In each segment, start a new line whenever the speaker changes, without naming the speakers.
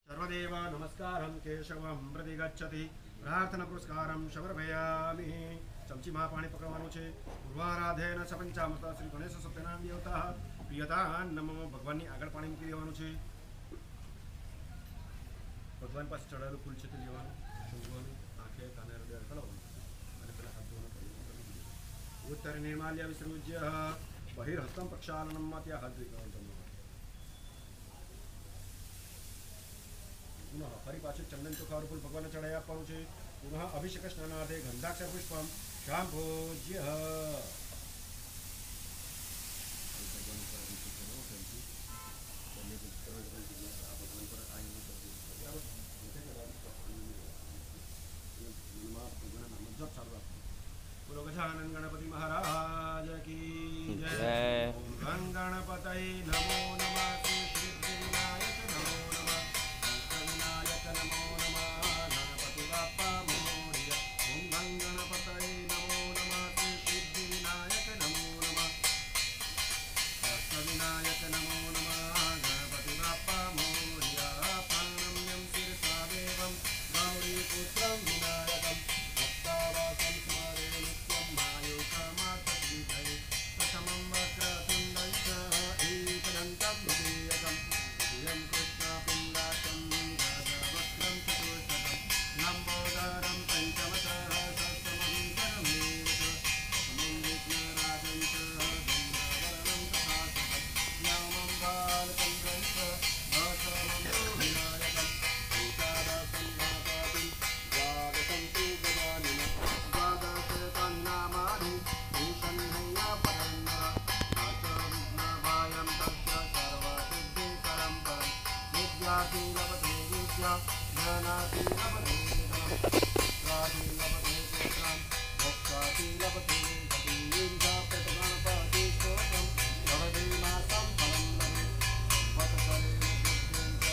सर्वदेव नमस्कारं केशवं प्रति गच्छति प्रार्थना पुरस्कारं समर्पयामि चमचीमा पाणी पकड़વાનું છે પૂર્વારાધેન સપંચામૃત શ્રી ગણેશ સત્યનારાયણ દેવતા પ્રિયતા નમો ભગવાનની આગળ પાણી મૂકી દેવાનું છે ભગવાન પાસે ચડાયેલું ફૂલ છે તે લેવાનું શોધવાનું આંખે કાને હૃદય ખળવાનું અને પેલા હાથ ધોવાનું ઉત્તર નિર્માલ્ય વિસૃજ્ય બહિર્હસ્તમ પ્રક્ષાલનમ ત્યાં હાથ ધોઈ કરવાનું पुनः फरी पाछू चंदन चोखा फूल भगवान चढ़ाई आपવાનું છે पुनः अभिषेक स्नानार्थे गंधाक्षर पुष्पम शाम्भोज्य बोलो गजानन गणपति महाराज की जय। ओम गं गणपतये नमो नमः श्री सिद्धिविनायक नमो नमः विनायक नमो नमः गणपति बाप्पा मोरया। ओम गं गणपतये नमो नमः श्री सिद्धिविनायक नमो नमः विनायक नमो नमः गणपति बाप्पा मोरया। प्रणम्यं शिरसा देवं गौरीपुत्रं विनायकं भक्तावासं स्मरे नित्यं मायुकमार्थसिद्धये। प्रथमं वक्रतुण्डं च एकदन्तं द्वितीयकं द्वितीयं कृष्णपिण्डाक्षं गजवक्त्रं चतुर्थकं लम्बोदरं पञ्चमतः षष्ठमं परमेश दशमं विघ्नराजं च धूम्रवर्णं तथासकं नवमं बालचन्द्रं च दशमं तु विनायकम् एकादशं गणपतिं द्वादशं तु गजाननं द्वादशतानि नामानि ईशन्यपरन्नर विघ्नभायं तस्य सर्वसिद्धिकरं परं विद्याशीलपते विद्या ज्ञानाशीलपते धनं राशीलपते पुत्रं मोक्षाशीलपते गतिं प्रतगणपति स्तोत्रं भवति मासं फलं लभेत् वत्सरे बुद्धिं च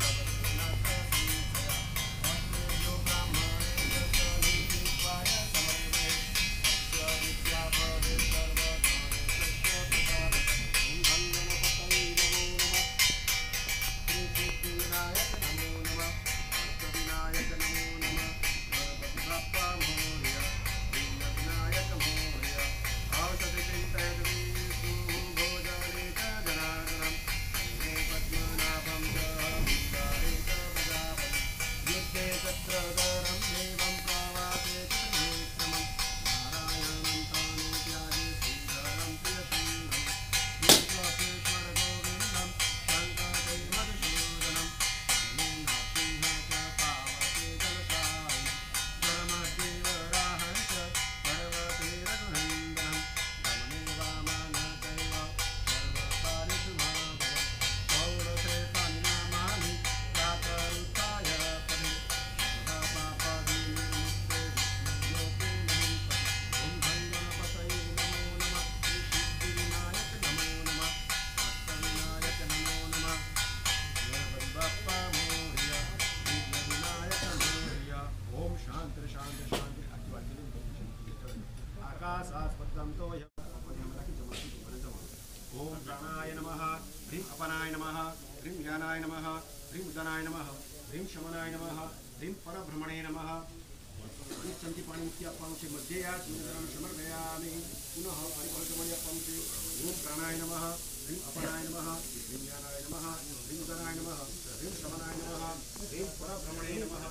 लभते नष्टसीतया अस्मेयो ब्राह्मणे च नीतित्वाय समर्पये तस्य विद्या भवेत् सर्वकार्येषु प्रसादः। ओम गं गणपतये नमो नमः श्री सिद्धिविनायक नमो नमः अष्टविनायक नमो नमः गणपति बाप्पा मोरया। विघ्नविनायक मोरया। औषधि चिन्तयतु विष्णुं भोजने च जनार्दनं शयने पद्मनाभं च विद्वारे च प्रजापतिं युद्धे चक्रधरं देवं प्रवासे च त्रिविक्रमं नारायणं तानु त्यागे श्रीधरं प्रियसुन्दरं विश्वेश्वर गोविन्दं शङ्करे मधुसूदनं नृसिंह च पावके जलशायिनं जलमध्ये वराहं च पर्वते रघुनन्दनं गमने वामनं चैव सर्वकार्येषु माधवं षोडशेतानि नामानि प्रातरुत्थाय पठे सर्वपापविनिर्मुक्ते विष्णुलोके महेश्वरे। ओम गं गणपतये नमो नमः श्री सिद्धिविनायक नमो नमः अष्टविनायक नमो नमः गणपति बाप्पा मोरया। विघ्नविनायक मोरया। ओम शांति शांति शांति आकाशास्पदं तो ओम प्राणाय नमः ह्रीं अपनाय नमः ह्रीं ज्ञानाय नमः ह्रीं उदनाय नमः ह्रीं शमनाय नमः ह्रीं परब्रह्मणे नमः गच्छन्ति पाणिमुक्ति आपવાનું છે મધ્ય યા ચંદ્રમ સમર્પયામિ પુનઃ પરિભર્ગમય આપવાનું છે ઓમ પ્રાણાય નમઃ ह्रीं अपनाय नमः ह्रीं ज्ञानाय नमः ह्रीं उदनाय नमः ह्रीं शमनाय नमः ह्रीं परब्रह्मणे नमः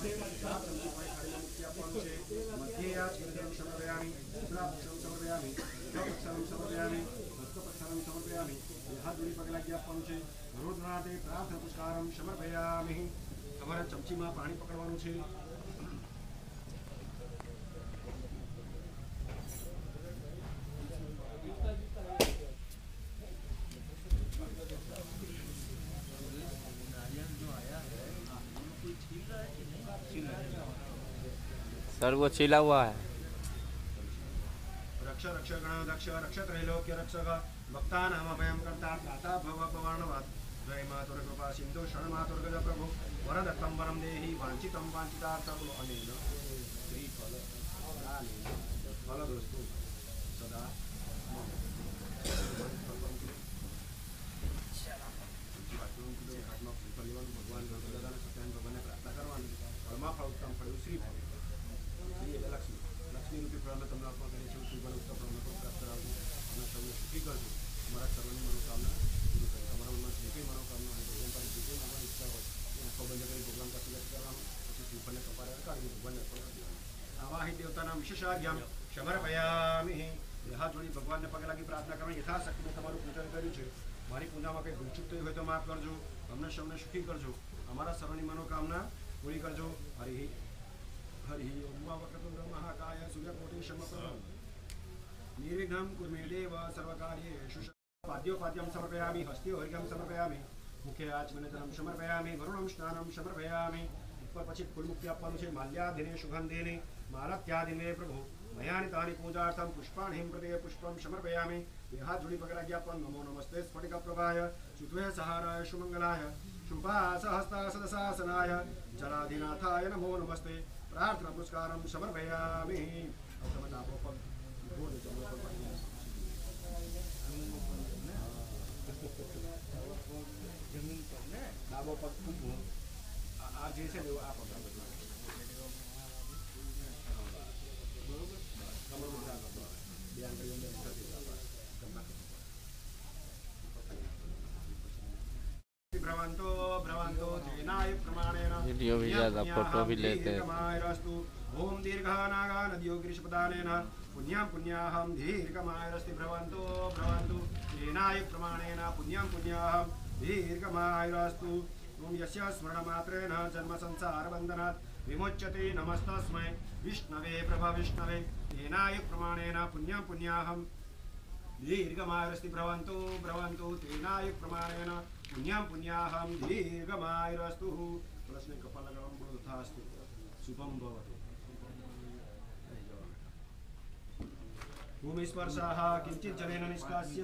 गच्छन्ति पाणिमुक्ति आपવાનું છે મધ્ય યા ચંદ્રમ સમર્પયામિ પુનઃ સમર્પયામિ પ્રક્ષાલમ સમર્પયામિ હસ્તપ્રક્ષાલમ સમર્પયામિ હાથ જોડી પગે લાગી આપવાનું છે ગરુડનાથે પ્રાર્થના પુષ્કારમ સમર્પયામિ। તમારે ચમચીમાં પાણી પકડવાનું છે
सर वो छिला हुआ है।
रक्ष रक्ष गणाध्यक्ष रक्ष त्रैलोक्य रक्षक भक्तानामभयं कर्ता दाता भव भवानवात् जय मातुर्कृपा सिन्धु शरणमातुर्गज प्रभु वरदत्तं वरं देहि वाञ्छितं वाञ्छितार्थं अनेन श्रीफल फलदोस्तु सदा भगवान મળ્યું શ્રીફળ. શ્રી એટલે લક્ષ્મી. લક્ષ્મી રૂપી ફળ અમે તમને અર્પણ કરીએ છીએ. શ્રીફળ ઉત્તર ફળ પણ પ્રાપ્ત કરાવજો અને સૌને સુખી કરજો. અમારા સર્વની મનોકામના પૂરી કરો. તમારા મનમાં જે કંઈ મનોકામના હોય ભગવાન પાસે જે કંઈ મનની ઈચ્છા હોય એને આખો બંધ કરી ભગવાન પાસે વ્યક્ત કરવાનું. પછી શ્રીફળને કપાળે કાઢી ભગવાનને અર્પણ કરી દેવાનું. આવાહિત દેવતાના વિશેષાજ્ઞામ સમર્પયામિ. હાથ જોડી ભગવાનને પગે લાગી પ્રાર્થના કરવાની. યથાશક્તિ મેં તમારું પૂજન કર્યું છે. મારી પૂજામાં કંઈ ભૂલચૂક થઈ હોય તો માફ કરજો. અમને સૌને સુખી કરજો. અમારા સર્વની મનોકામના પૂરી કરજો. હરિ હરિ ઓમ વક્રતુંડ મહાકાય સૂર્યકોટિ સમપ્રભ નિર્વિઘ્नं કુર્મે દેવ સર્વકાર્યેષુ. પાદ્યોપાદ્યમ સમર્પયામિ. હસ્તે હરિકમ સમર્પયામિ. મુખે આચમનજલમ સમર્પયામિ. વરુણમ સ્નાનમ સમર્પયામિ. ઉપર પછી ફૂલ મુક્તિ આપવાનું છે. માલ્યાદિને સુગંધેને માલત્યાદિને પ્રભુ મયાની તાની પૂજાર્થમ પુષ્પાણીમ પ્રત્યે પુષ્પમ સમર્પયામિ. બે હાથ જોડી પગે લાગી આપવાનું. નમો નમસ્તે સ્ફટિક પ્રભાય સુત્વે સહારાય સુમંગલાય શુભા સહસ્તા સદશાસનાય જલાધિનાથાય નમો નમસ્તે. પ્રાર્થના પુરસ્કારમ સમર્પયામિ. તમે ડાબો પગ ગોળ જમણો પગ પાડી જમીન પર ને ડાબો પગ ખૂબ આ જે છે ને આ પગ भ्रवंतो भ्रवंतो तेनाय प्रमाणेन
वीडियो भी ज्यादा फोटो भी लेते हैं।
ओम दीर्घानागा नदियो गिरिशपदानेन पुण्यं पुण्याहं दीर्घमायुरस्ति भ्रवंतो भ्रवन्तु तेनाय प्रमाणेन पुण्यं पुण्याहं दीर्घमायुरस्तु. ओम यस्य स्मरणमात्रेण जन्म संसार बंधनात् विमुच्यते. नमस्तस्मै विष्णवे प्रभा विष्णवे तेनाय प्रमाणेन पुण्यं पुण्याहं दीर्घमायुरस्ति भ्रवन्तु भ्रवन्तु तेनाय प्रमाणेन पुण्यं पुण्याहं दीर्घमायुरस्तु. तुलसी कपाल लगावं बोलो तथास्तु. शुभं भवतु. भूमि स्पर्शः किंचित् जलेन निष्कास्य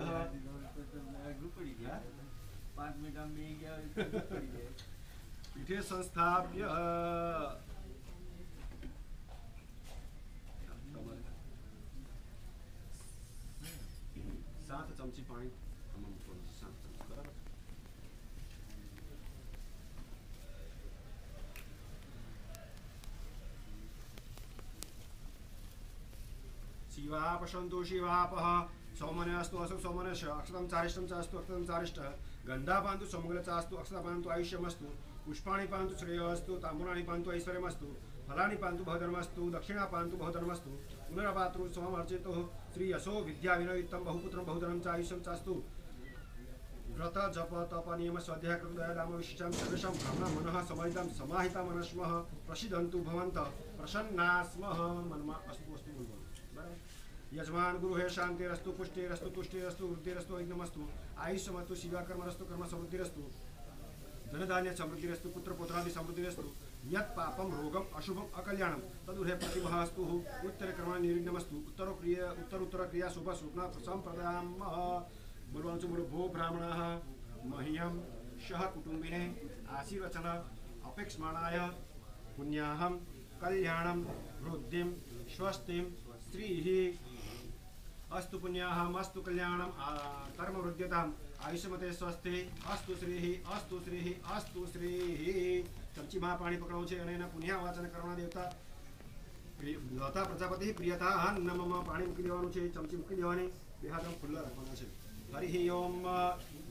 5 मिनट में भी गया
पीठे संस्थाप्य 7 चमची पाणी આમાં મૂકવાનું. 7 ચમચી બરાબર. शिवाप सन्तु शिवापः सौमने अस्तु असु सौमनश अक्षतं चारिष्टं चास्तु अक्षतं चारिष्टः गन्धा पान्तु सौमंगल चास्तु अक्षता पान्तु आयुष्यमस्तु पुष्पाणि पान्तु श्रेयोस्तु ताम्बूलानि पान्तु ऐश्वर्यमस्तु फलानि पान्तु बहुधर्मस्तु दक्षिणा पान्तु बहुधर्मस्तु पुनरपातृ समर्चितो श्री यशो विद्या विनयितं बहुपुत्रं बहुधनं चायुष्यं चास्तु. व्रत जप तप नियम स्वाध्याय कृत दया दाम विशिष्टं सर्वेषां ब्रह्मण मनः समाहितं समाहिता मनस्मः प्रसिद्धन्तु भवन्तः प्रसन्नास्मः. मनमा अस्तु अस्तु बराबर. यजमान गुरु है शांतिरस्तु पुष्टिरस्तु तुष्टिरस्तु वृद्धिरस्तु यज्ञमस्तु आयुष्यमस्तु शिवा कर्मरस्तु कर्म समृद्धिरस्तु धनधान्य समृद्धिरस्तु पुत्र पुत्रादि समृद्धिरस्तु. यत् पापम रोगम अशुभम अकल्याणम तदुहे प्रतिभस्तु. उत्तर कर्म निर्विघ्नमस्तु. उत्तर क्रिया शुभ स्वप्न संप्रदायम बोलवांचु बोलो. भो ब्राह्मणाः मह्यं सह कुटुंबिने आशीर्वचन अपेक्षमाणाय पुण्याहं कल्याणं वृद्धिं स्वस्तिं श्रीः अस्तु पुण्याहम् अस्तु कल्याणं कर्म वृद्ध्यताम् आयुष्यमते स्वस्ति अस्तु श्रीः अस्तु श्रीः अस्तु श्रीः. चमची માં પાણી પકડવું છે અને એના પુણ્ય વાચન કરવાના દેવતા લતા પ્રજાપતિ પ્રિયતા નમમાં પાણી મૂકી દેવાનું છે. ચમચી મૂકી દેવાની. બે હાથ ખુલ્લા રાખવાના છે. हरि ओम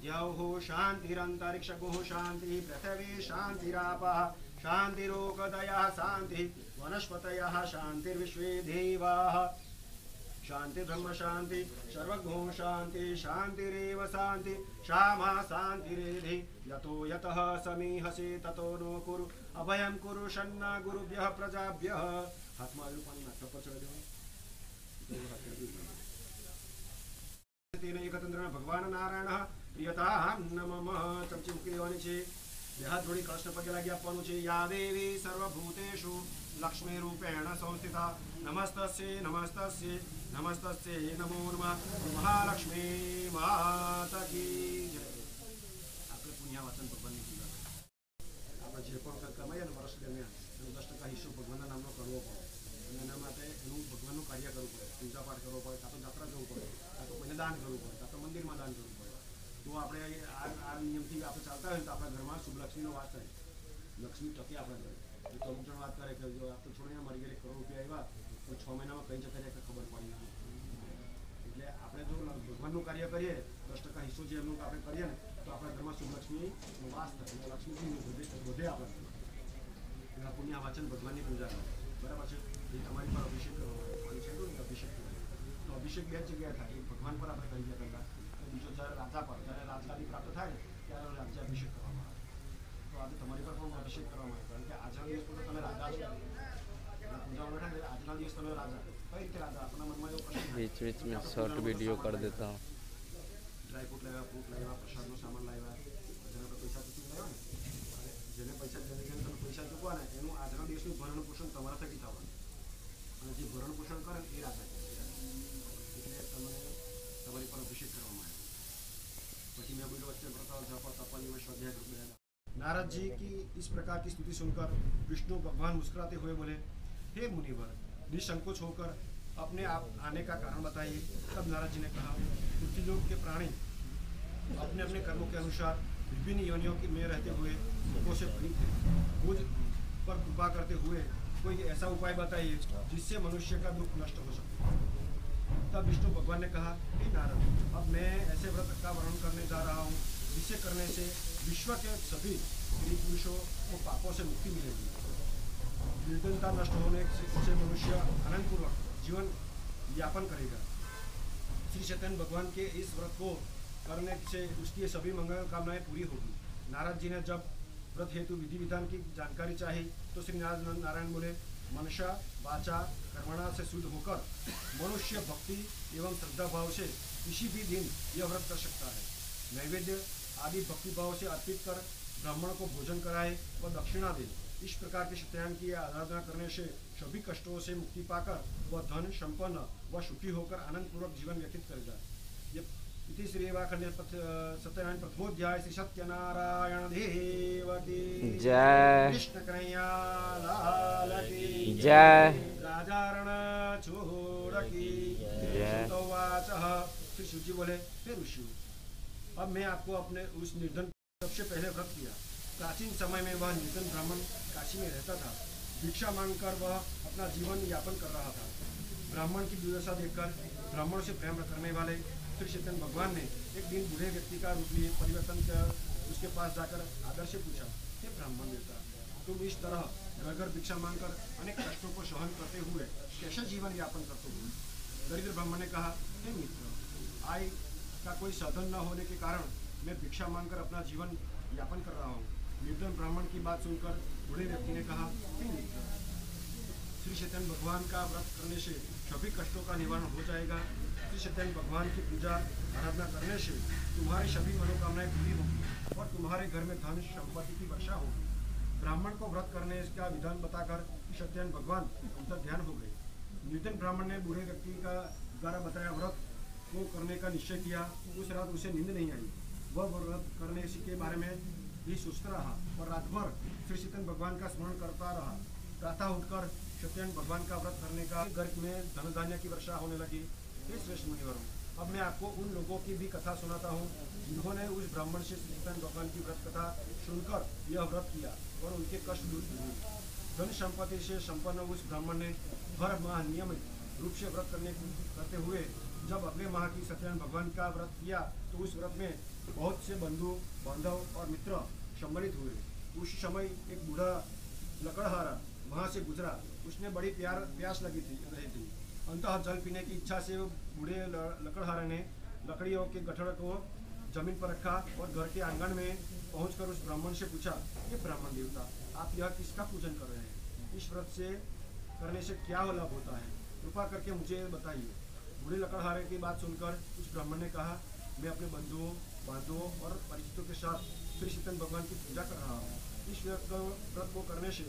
द्यौः शान्तिरन्तरिक्षगुः शान्तिः पृथिवी शान्तिरापः शान्तिरोगदयः शान्तिः वनस्पतयः शान्तिर्विश्वे देवाः शान्तिर्ब्रह्म शान्ति सर्वगुणो शान्ति शान्तिरेव शान्ति श्यामा शान्तिरेधि. यतो यतः समीहसि ततो नो कुरु अभयं कुरु शन्न गुरुभ्यः प्रजाभ्यः. हाथમાં આવેલું પાણી નાખતા પર ચડાવી દેવાનું. तेन एकतंत्र भगवान नारायण प्रियता नमः. चमची મૂકી દેવાની છે. બે હાથ જોડી કૃષ્ણ પગે લાગી આપવાનું છે. या देवी सर्वभूतेषु लक्ष्मी रूपेण संस्थिता नमस्तस्यै नमस्तस्यै नमस्तस्यै नमो नमः. महालक्ष्मी माता की जय. આપણે પુણ્ય વાચન ભગવાનની પૂજા આપણે જે પણ કમાઈએ ને વર્ષ દરમિયાન એનો 10% હિસ્સો ભગવાનના નામનો કરવો પડે. એના માટે એનું ભગવાનનું કાર્ય કરવું પડે. પૂજા પાઠ કરવો પડે, કાં તો જાત્રા જવું પડે, કાં તો કોઈને દાન કરવું પડે, કાં તો મંદિરમાં દાન કરવું પડે. તો આપણે આ નિયમથી આપણે ચાલતા હોય તો આપણા ઘરમાં શુભ લક્ષ્મીનો વાસ થાય. લક્ષ્મી ટકે આપણા ઘરે. तो अमुक जन बात करे कि जो आप तो छोड़ो मरी गए करोड़ रुपया આવ્યા तो 6 મહિનામાં કઈ જગ્યાએ ખબર પડી એટલે આપણે જો ભગવાનનું કાર્ય કરીએ 10% હિસ્સો જે એમનું આપણે કરીએ ને તો આપણા ઘરમાં શુભ લક્ષ્મીનો વાસ થાય અને લક્ષ્મીજી વધે આપણે એના પુણ્ય વાચન ભગવાનની પૂજા કરે બરાબર છે એ તમારી પર અભિષેક કરવાનો છે તો અભિષેક તો અભિષેક બે જગ્યાએ થાય એક ભગવાન પર આપણે કરી ગયા પહેલાં બીજો જ્યારે રાજા પર જ્યારે રાજગાદી પ્રાપ્ત થાય ને ત્યારે રાજ્યાભિષેક કરવામાં આવે તો આજે તમારી પર પણ અભિષેક કરવામાં આવે કારણ કે આજના દિવસ પર તમે રાજા છો पूजा बैठा है આજના દિવસ તમે રાજા કઈ રીતે રાજા આપણા મનમાં એવો પ્રશ્ન
बीच बीच में शॉर्ट वीडियो कर देता हूँ।
ડ્રાય ફ્રૂટ લાવ્યા ફ્રૂટ લાવ્યા પ્રસાદનો સામાન લાવ્યા જેને પૈસા ચૂકવી લાવ્યા ને જેને પૈસા જેને તમે પૈસા ચૂકવા ને એનું આજના દિવસનું ભરણ પોષણ તમારા થકી થવાનું અને જે ભરણ પોષણ કરે એ રાજા એટલે તમે તમારી પર અભિષેક કરવામાં આવે પછી મેં બોલ્યો વચ્ચે વ્રત જપ તપની में स्वाध्याय रूप में नारद जी की इस प्रकार की स्तुति सुनकर विष्णु भगवान मुस्कुराते हुए बोले, हे मुनिवर, निसंकोच होकर अपने आप आने का कारण बताइए। तब नारद जी ने कहा, पृथ्वीलोक के प्राणी अपने अपने कर्मों के अनुसार विभिन्न योनियों में रहते हुए दुखों से पीड़ित थे। मुझ पर कृपा करते हुए कोई ऐसा उपाय बताइए जिससे मनुष्य का दुख नष्ट हो सके। तब विष्णु भगवान ने कहा, हे नारद, अब मैं ऐसे व्रत का वर्णन करने जा रहा हूँ जिसे करने से विश्व के सभी स्त्री पुरुषों को पापों से मुक्ति मिलेगी, निर्धनता नष्ट होने से मनुष्य आनंदपूर्वक जीवन यापन करेगा। श्री चैतन्य भगवान के इस व्रत को करने से उसकी सभी मंगल कामनाएं पूरी होगी। नारद जी ने जब व्रत हेतु विधि विधान की जानकारी चाही तो श्री नारायण बोले, मनसा वाचा कर्मणा से शुद्ध होकर मनुष्य भक्ति एवं श्रद्धा भाव से किसी भी दिन यह व्रत कर सकता है। नैवेद्य आदि भक्ति भाव से अर्पित कर ब्राह्मण को भोजन कराए और दक्षिणा दे। इस प्रकार के सत्यान की आराधना करने से सभी कष्टों से मुक्ति पाकर वह धन संपन्न व सुखी होकर आनंद पूर्वक जीवन व्यतीत करेगा। इति श्री वाखंड सत्यनारायण प्रथमोध्याय श्री सत्यनारायण देव की
जय।
कृष्ण कन्हैया लाल की
जय।
राजा रण छोड़ की
जय।
तो वाचः श्री शुचि बोले, हे ऋषि, अब मैं आपको अपने उस निर्धन सबसे पहले व्रत किया। प्राचीन समय में वह निर्धन ब्राह्मण काशी में रहता था। भिक्षा मांगकर वह अपना जीवन यापन कर रहा था। ब्राह्मण की दुर्दशा देखकर ब्राह्मण से प्रेम करने वाले श्री चैतन्य भगवान ने एक दिन बूढ़े व्यक्ति का रूप लिए परिवर्तन कर उसके पास जाकर आदर से पूछा, हे ब्राह्मण देवता, तुम इस तरह घर घर भिक्षा मांगकर अनेक कष्टों को सहन करते हुए कैसे जीवन यापन करते हो? दरिद्र ब्राह्मण ने कहा, हे मित्र, आय का कोई साधन न होने के कारण मैं भिक्षा मांगकर अपना जीवन यापन कर रहा हूँ। निर्धन ब्राह्मण की बात सुनकर बूढ़े व्यक्ति ने कहा, हे मित्र, श्री चैतन्य भगवान का व्रत करने से सभी कष्टों का निवारण हो जाएगा। श्री चैतन्य भगवान की पूजा आराधना करने से तुम्हारी सभी मनोकामनाएं पूरी होंगी और तुम्हारे घर में धन संपत्ति की वर्षा होगी। ब्राह्मण को व्रत करने का विधान बताकर श्री चैतन्य भगवान अंतर ध्यान हो गए। निर्धन ब्राह्मण ने बूढ़े व्यक्ति का द्वारा बताया व्रत को करने का निश्चय किया। उस रात उसे नींद नहीं आई। वह व्रत करने के बारे में भी सोचता रहा और रात भर श्री चैतन्य भगवान का स्मरण करता रहा। प्रातः उठकर चैतन्य भगवान का व्रत करने का घर में धन धान्य की वर्षा होने लगी। हे श्रेष्ठ मुनिवर, अब मैं आपको उन लोगों की भी कथा सुनाता हूँ जिन्होंने उस ब्राह्मण से श्री चैतन्य भगवान की व्रत कथा सुनकर यह व्रत किया और उनके कष्ट दूर हुए। धन संपत्ति से संपन्न उस ब्राह्मण ने हर माह नियमित रूप से व्रत करते हुए जब अगले माह की सत्यनारायण भगवान का व्रत किया तो उस व्रत में बहुत से बंधु बांधव और मित्र सम्मिलित हुए। उस समय एक बूढ़ा लकड़हारा वहाँ से गुजरा। उसने बड़ी प्यास लगी रही थी। अंततः जल पीने की इच्छा से बूढ़े लकड़हारे ने लकड़ियों के गठड़ को जमीन पर रखा और घर के आंगन में पहुंचकर उस ब्राह्मण से पूछा, ये ब्राह्मण देवता, आप यह किसका पूजन कर रहे हैं? इस व्रत से करने से क्या लाभ होता है? कृपा करके मुझे बताइए। बूढ़े लकड़हारे की बात सुनकर उस ब्राह्मण ने कहा, मैं अपने बंधुओं बांधवों और परिचितों के साथ श्री चैतन्य भगवान की पूजा कर रहा हूँ। इस व्रत को करने से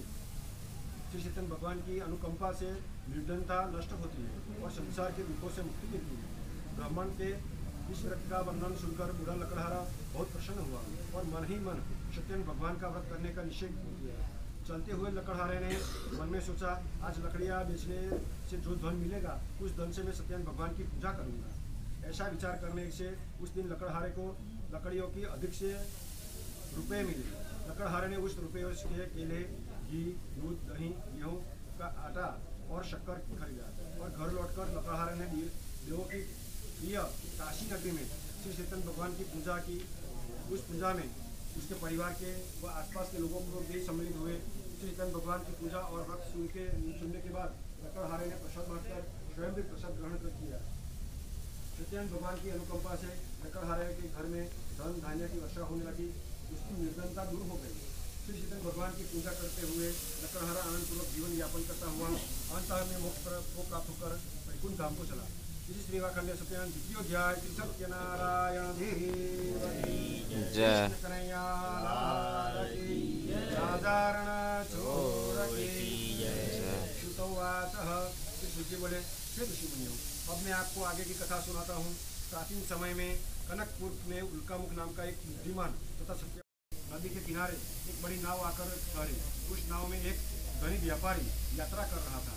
श्री चैतन्य भगवान की अनुकंपा से निर्धनता नष्ट होती है और संसार के दुखों से मुक्ति मिलती है। ब्राह्मण के इस व्रत का वर्णन सुनकर बूढ़ा लकड़हारा बहुत प्रसन्न हुआ और मन ही मन चैतन्य भगवान का व्रत करने का निश्चय किया। चलते हुए लकड़हारे ने मन में सोचा, आज लकड़ियाँ बेचने से जो धन मिलेगा उस धन से मैं सत्यनारायण भगवान की पूजा करूँगा। ऐसा विचार करने से उस दिन लकड़हारे को लकड़ियों की अधिक से रुपये मिले। लकड़हारे ने उस रुपये के लिए घी, दूध, दही, गेहूँ का आटा और शक्कर खरीदा और घर लौटकर लकड़हारे ने देवों की प्रिय काशी नगरी में श्री चैतन्य भगवान की पूजा की। उस पूजा में उसके परिवार के व आसपास के लोगों को भी सम्मिलित हुए। श्री चैतन्य भगवान की पूजा और व्रत सुनने के बाद लकड़हारे ने प्रसाद बांटकर स्वयं भी प्रसाद ग्रहण कर किया। सत्यनारायण भगवान की अनुकंपा से लकड़हारे के घर में धन धान्य की वर्षा होने लगी। उसकी निर्धनता दूर हो गई। श्री चैतन्य भगवान की पूजा करते हुए लकड़हारा आनंदपूर्वक जीवन यापन करता हुआ अंततः में मोक्ष को प्राप्त होकर वैकुंठ धाम को चला। इसी श्रीवाखंड सत्यनारायण द्वितीय अध्याय श्री सत्यनारायण देव
जय
कन्हैया लाल की साधारण छोड़ के श्रुतवाच। श्री जी बोले, हे ऋषि मुनियों, अब मैं आपको आगे की कथा सुनाता हूँ। प्राचीन समय में कनकपुर में उल्कामुख नाम का एक बुद्धिमान तथा सत्य नदी के किनारे एक बड़ी नाव आकर ठहरी। उस नाव में एक धनी व्यापारी यात्रा कर रहा था।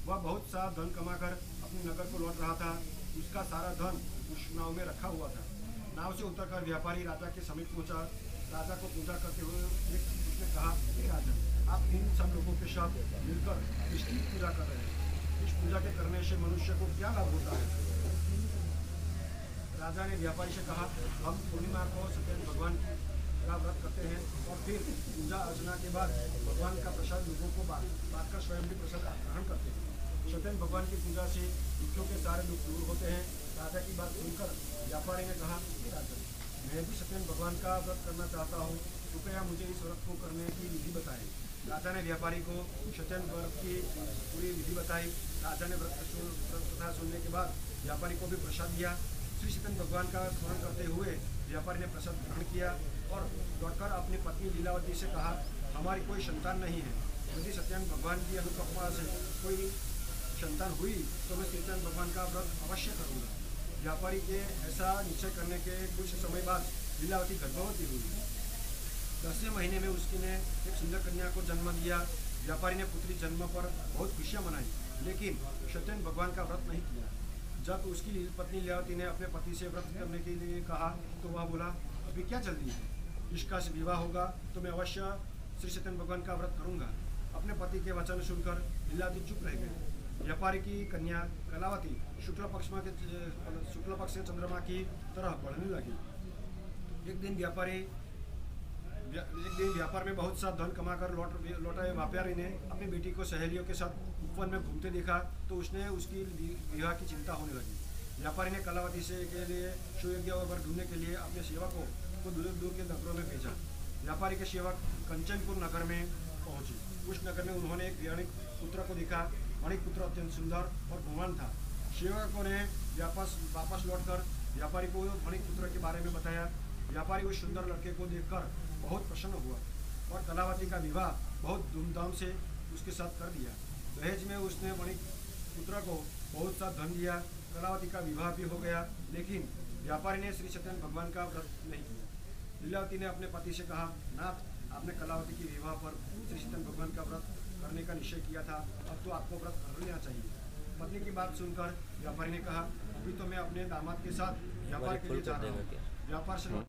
वह बहुत सा धन कमाकर अपने नगर को लौट रहा था। उसका सारा धन उस नाव में रखा हुआ था। नाव से उतरकर व्यापारी राजा के समीप पहुंचा। राजा को पूजा करते हुए उसने कहा, हे राजन, आप इन सब लोगों के साथ मिलकर किसकी पूजा कर रहे हैं? इस पूजा के करने से मनुष्य को क्या लाभ होता है? राजा ने व्यापारी से कहा, हम पूर्णिमा को सत्यनारायण भगवान का व्रत करते हैं और फिर पूजा अर्चना के बाद भगवान का प्रसाद लोगों को बांटकर स्वयं भी प्रसाद ग्रहण करते हैं। सत्यनारायण भगवान की पूजा से दुखों के सारे दुख दूर होते हैं। राजा की बात सुनकर व्यापारी ने कहा, राजन, मैं भी सत्यनारायण भगवान का व्रत करना चाहता हूँ, कृपया मुझे इस व्रत को करने की विधि बताएं। राजा ने व्यापारी को सत्यनारायण व्रत की पूरी विधि बताई। राजा ने व्रत कथा सुनने के बाद व्यापारी को भी प्रसाद दिया। श्री चैतन्य भगवान का स्मरण करते हुए व्यापारी ने प्रसाद ग्रहण किया और लौटकर अपनी पत्नी लीलावती से कहा, हमारी कोई संतान नहीं है। यदि सत्यनारायण भगवान की अनुकंपा से कोई संतान हुई तो मैं सत्यनारायण भगवान का व्रत अवश्य करूँगा। व्यापारी के ऐसा निश्चय करने के कुछ समय बाद लीलावती गर्भवती हुई। 10वें महीने में उसने एक सुंदर कन्या को जन्म दिया। व्यापारी ने पुत्री जन्म पर बहुत खुशियाँ मनाई, लेकिन सत्यनारायण भगवान का व्रत नहीं किया। जब उसकी पत्नी लीलावती ने अपने पति से व्रत करने के लिए कहा तो वह बोला, अभी क्या जल्दी है? इसका विवाह होगा तो मैं अवश्य श्री चैतन्य भगवान का व्रत करूंगा। अपने पति के वचन सुनकर लीलावती चुप रह गई। व्यापारी की कन्या कलावती शुक्ल पक्ष से चंद्रमा की तरह बढ़ने लगी। एक दिन व्यापार में बहुत सा धन कमाकर लौटा व्यापारी ने अपनी बेटी को सहेलियों के साथ उपवन में घूमते देखा तो उसने उसकी विवाह की चिंता होने लगी। व्यापारी ने कलावती से के लिए सुयोग्य वर ढूंढने के लिए अपने सेवकों को दूर दूर के नगरों में भेजा। व्यापारी के सेवक कंचनपुर नगर में पहुंचे। उस नगर में उन्होंने एक वणिक पुत्र को देखा। वणिक पुत्र अत्यंत सुंदर और गुणवान था। सेवकों ने वापस लौटकर व्यापारी को वणिक पुत्र के बारे में बताया। व्यापारी उस सुंदर लड़के को देखकर बहुत प्रसन्न हुआ और कलावती का विवाह बहुत धूमधाम से उसके साथ कर दिया। दहेज में उसने वणिक पुत्र को बहुत सा धन दिया। कलावती का विवाह भी हो गया, लेकिन व्यापारी ने श्री सत्यनारायण भगवान का व्रत नहीं किया। लीलावती ने अपने पति से कहा, नाथ, आपने कलावती के विवाह पर श्री सत्यनारायण भगवान का व्रत करने का निश्चय किया था, अब तो आपको व्रत कर लेना चाहिए। पत्नी की बात सुनकर व्यापारी ने कहा, अभी तो मैं अपने दामाद के साथ व्यापार के लिए जा रहा हूँ। व्यापार से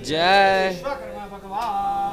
जय
विश्वकर्मा भगवान